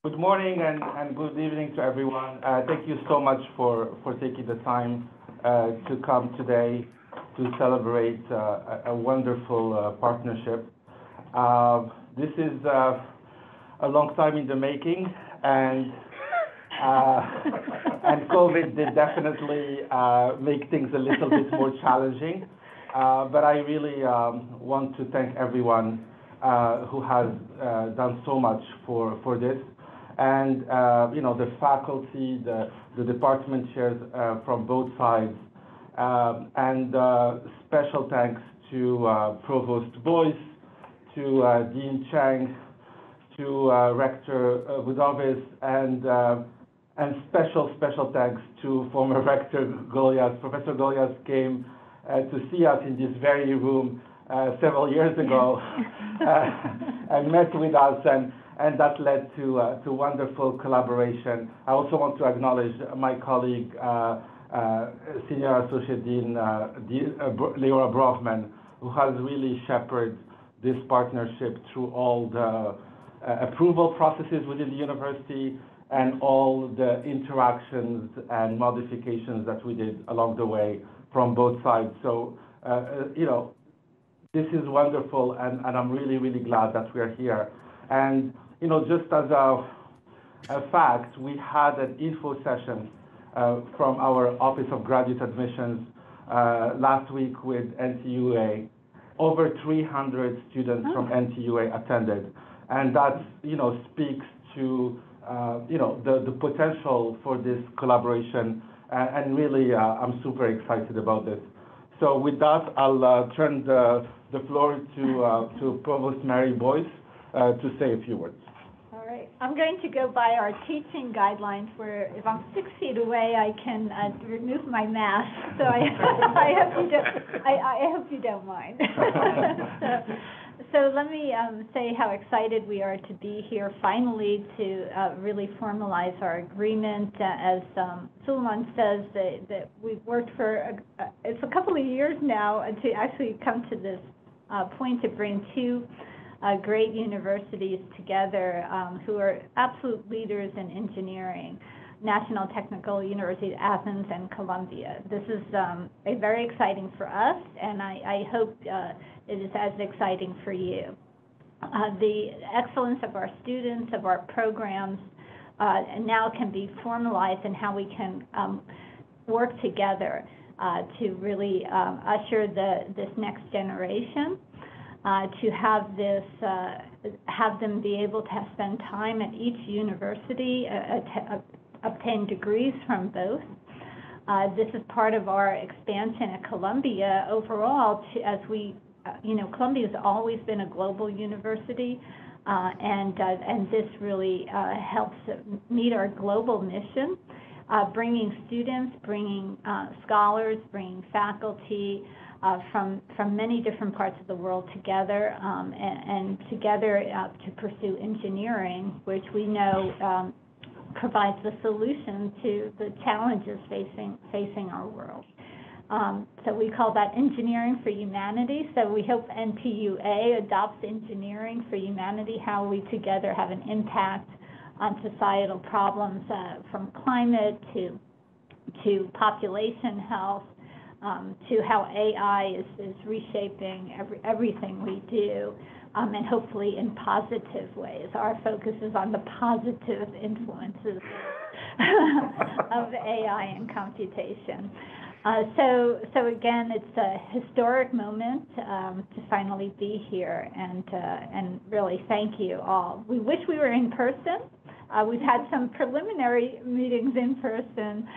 Good morning and good evening to everyone. Thank you so much for taking the time to come today to celebrate a wonderful partnership. This is a long time in the making, and COVID did definitely make things a little bit more challenging. But I really want to thank everyone who has done so much for this. And the faculty, the department chairs from both sides, and special thanks to Provost Boyce, to Dean Chang, to Rector BOUDOUVIS, and special thanks to former Rector Golias. Professor Golias came to see us in this very room several years ago and met with us, and that led to wonderful collaboration. I also want to acknowledge my colleague, Senior Associate Dean Leora Brovman, who has really shepherded this partnership through all the approval processes within the university and all the interactions and modifications that we did along the way from both sides. So, this is wonderful, and I'm really glad that we are here. And, just as a fact, we had an info session from our Office of Graduate Admissions last week with NTUA. Over 300 students from NTUA attended. And that, speaks to, the potential for this collaboration. And really, I'm super excited about this. So with that, I'll turn the floor to Provost Mary Boyce to say a few words. All right. I'm going to go by our teaching guidelines where if I'm 6 feet away, I can remove my mask. So I hope you don't mind. So let me say how excited we are to be here finally to really formalize our agreement. As Suleiman says, that we've worked for it's a couple of years now to actually come to this point to bring two great universities together who are absolute leaders in engineering, National Technical University of Athens and Columbia. This is very exciting for us, and I hope it is as exciting for you. The excellence of our students, of our programs, now can be formalized in how we can work together to really usher this next generation. To have them be able to spend time at each university, obtain degrees from both. This is part of our expansion at Columbia overall. As we, Columbia has always been a global university, and this really helps meet our global mission, bringing students, bringing scholars, bringing faculty. From many different parts of the world together, and together to pursue engineering, which we know provides the solution to the challenges facing our world. So we call that engineering for humanity. So we hope NTUA adopts engineering for humanity, how we together have an impact on societal problems from climate to population health. To how AI is reshaping everything we do, and hopefully in positive ways. Our focus is on the positive influences of AI and computation. So again, it's a historic moment to finally be here, and really thank you all. We wish we were in person. We've had some preliminary meetings in person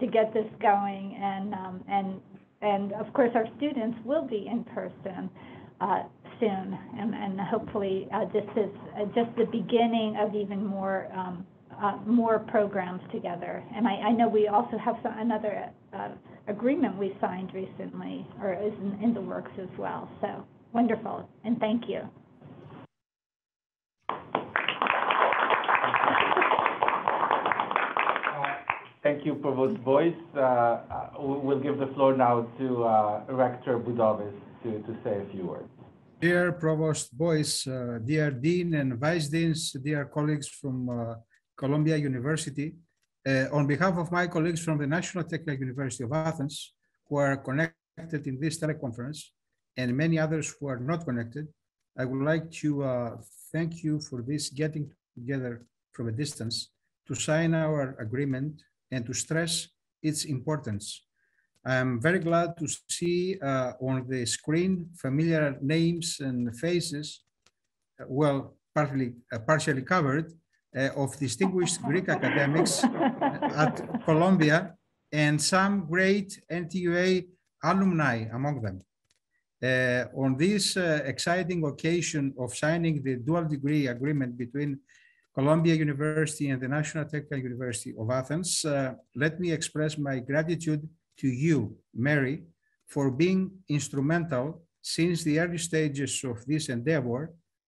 to get this going, and of course our students will be in person soon, and hopefully this is just the beginning of even more programs together. And I know we also have another agreement we signed recently, or is in the works as well. So wonderful, and thank you. Thank you, Provost Boyce. We'll give the floor now to Rector BOUDOUVIS to say a few words. Dear Provost Boyce, dear Dean and Vice Deans, dear colleagues from Columbia University, on behalf of my colleagues from the National Technical University of Athens, who are connected in this teleconference, and many others who are not connected, I would like to thank you for this getting together from a distance to sign our agreement and to stress its importance. I'm very glad to see on the screen familiar names and faces, well, partially covered, of distinguished Greek academics at Columbia and some great NTUA alumni among them. On this exciting occasion of signing the dual degree agreement between Columbia University and the National Technical University of Athens, let me express my gratitude to you, Mary, for being instrumental since the early stages of this endeavor,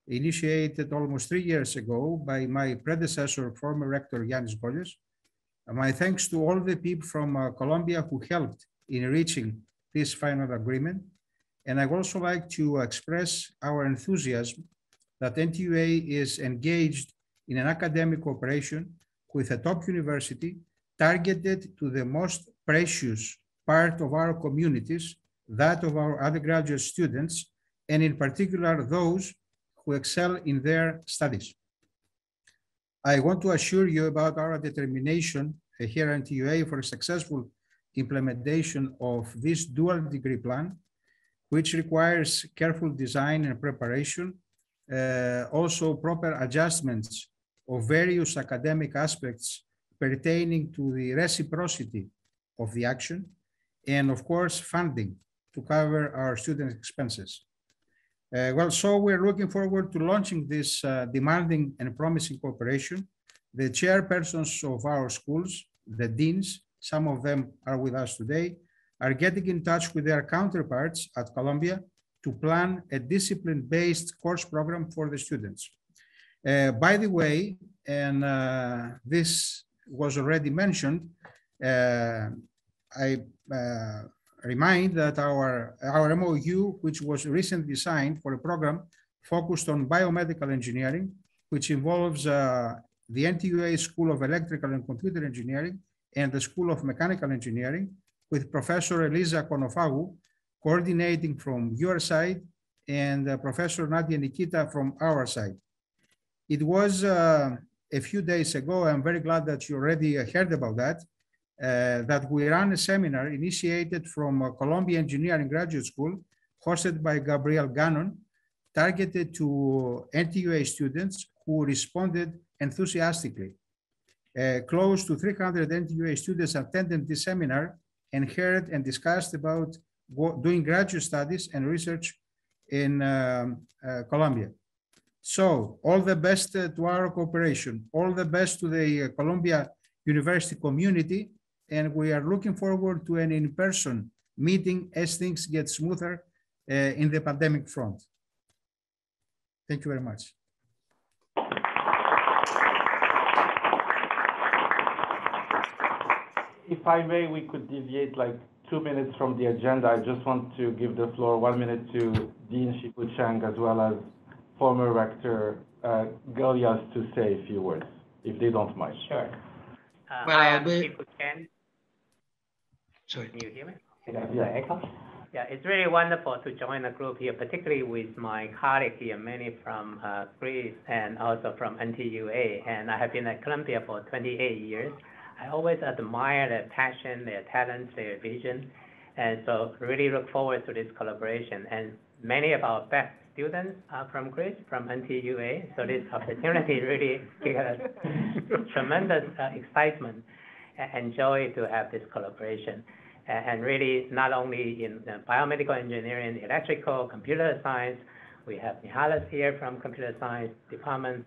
initiated almost 3 years ago by my predecessor, former Rector Yannis Golias. My thanks to all the people from Columbia who helped in reaching this final agreement. And I'd also like to express our enthusiasm that NTUA is engaged in an academic cooperation with a top university targeted to the most precious part of our communities, that of our undergraduate students, and in particular those who excel in their studies. I want to assure you about our determination here at NTUA for a successful implementation of this dual degree plan, which requires careful design and preparation, also proper adjustments of various academic aspects pertaining to the reciprocity of the action, and of course, funding to cover our student expenses. So we're looking forward to launching this demanding and promising cooperation. The chairpersons of our schools, the deans, some of them are with us today, are getting in touch with their counterparts at Columbia to plan a discipline-based course program for the students. By the way, and this was already mentioned, I remind that our MOU, which was recently signed for a program focused on biomedical engineering, which involves the NTUA School of Electrical and Computer Engineering and the School of Mechanical Engineering, with Professor Eliza Konofagou coordinating from your side and Professor Nadia Nikita from our side. It was a few days ago, I'm very glad that you already heard about that, that we ran a seminar initiated from Columbia Engineering Graduate School, hosted by Gabriel Gannon, targeted to NTUA students who responded enthusiastically. Close to 300 NTUA students attended this seminar and heard and discussed about doing graduate studies and research in Columbia. So all the best to our cooperation, all the best to the Columbia University community, and we are looking forward to an in-person meeting as things get smoother in the pandemic front. Thank you very much. If I may, we could deviate like 2 minutes from the agenda. I just want to give the floor 1 minute to Dean Shipu Chang, as well as former Rector Golias, to say a few words, if they don't mind. Sure. Well, I am Shipu Chang. Sorry. Can you hear me? Yeah. Yeah, it's really wonderful to join the group here, particularly with my colleagues here, many from Greece and also from NTUA. And I have been at Columbia for 28 years. I always admire their passion, their talents, their vision. And so really look forward to this collaboration. And many of our best students are from Greece, from NTUA. So this opportunity really gives us tremendous excitement and joy to have this collaboration. And really not only in biomedical engineering, electrical, computer science, we have Mihalis here from computer science department.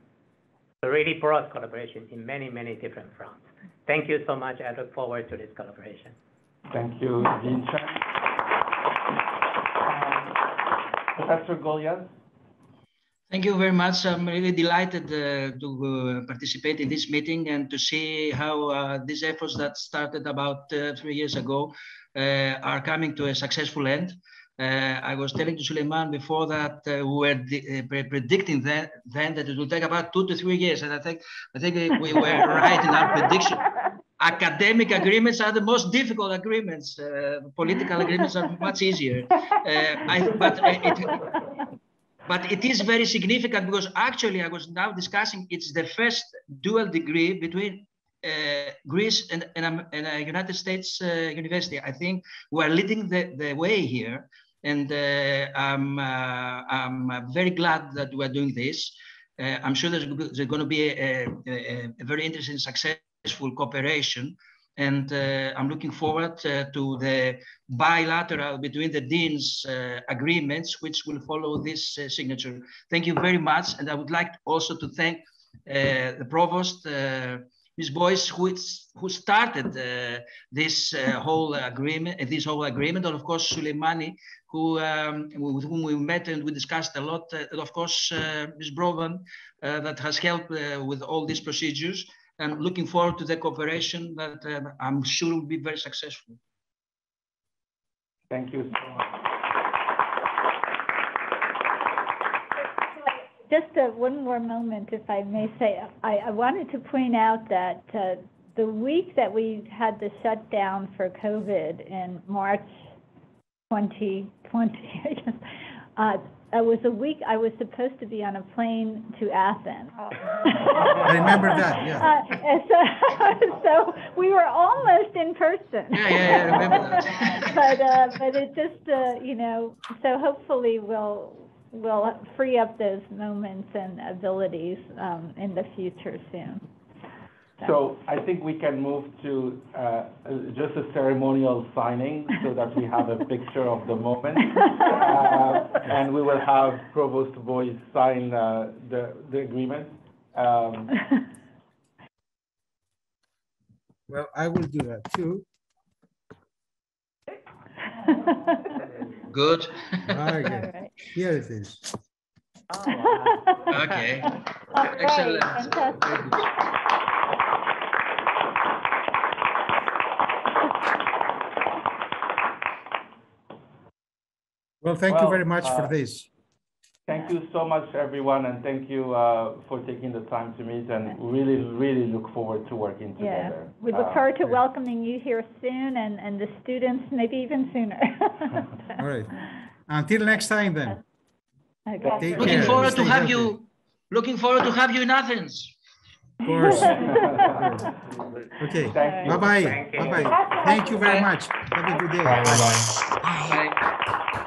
So really broad collaboration in many, many different fronts. Thank you so much. I look forward to this collaboration. Thank you, Dean Chang. Professor Golias. Thank you very much. I'm really delighted to participate in this meeting and to see how these efforts that started about 3 years ago are coming to a successful end. I was telling to Suleiman before that we were predicting then that it will take about 2 to 3 years, and I think we were right in our prediction. Academic agreements are the most difficult agreements. Political agreements are much easier. But it is very significant because actually I was now discussing it's the first dual degree between Greece and a United States university. I think we are leading the way here, and I'm very glad that we are doing this. I'm sure there's going to be a very interesting, successful cooperation, and I'm looking forward to the bilateral between the deans agreements, which will follow this signature. Thank you very much, and I would like also to thank the provost, Ms. Boyce, who started this whole agreement, and of course Suleimani, with whom we met and we discussed a lot. And of course, Ms. Brovan, that has helped with all these procedures. And looking forward to the cooperation that I'm sure will be very successful. Thank you so much. Just one more moment, if I may say. I wanted to point out that the week that we had the shutdown for COVID in March 2020, I guess, it was a week I was supposed to be on a plane to Athens. I remember that, yeah. So we were almost in person. Yeah, I remember that. But it just, so hopefully we'll free up those moments and abilities in the future soon. So I think we can move to just a ceremonial signing so that we have a picture of the moment. And we will have Provost Boyce sign the agreement. Well, I will do that too. Good. Okay. Right. Here it is. Oh, wow. Okay. Right. Excellent. Fantastic. Well, thank you very much for this. Thank you so much, everyone, and thank you for taking the time to meet, and really look forward to working together. Yeah, we look forward to welcoming you here soon, and the students maybe even sooner. All right. Until next time, then. Okay. Looking forward to have you. Looking forward to have you in Athens. Of course. Okay. Bye-bye. Bye-bye. Thank you very much. Have a good day. Bye. Bye.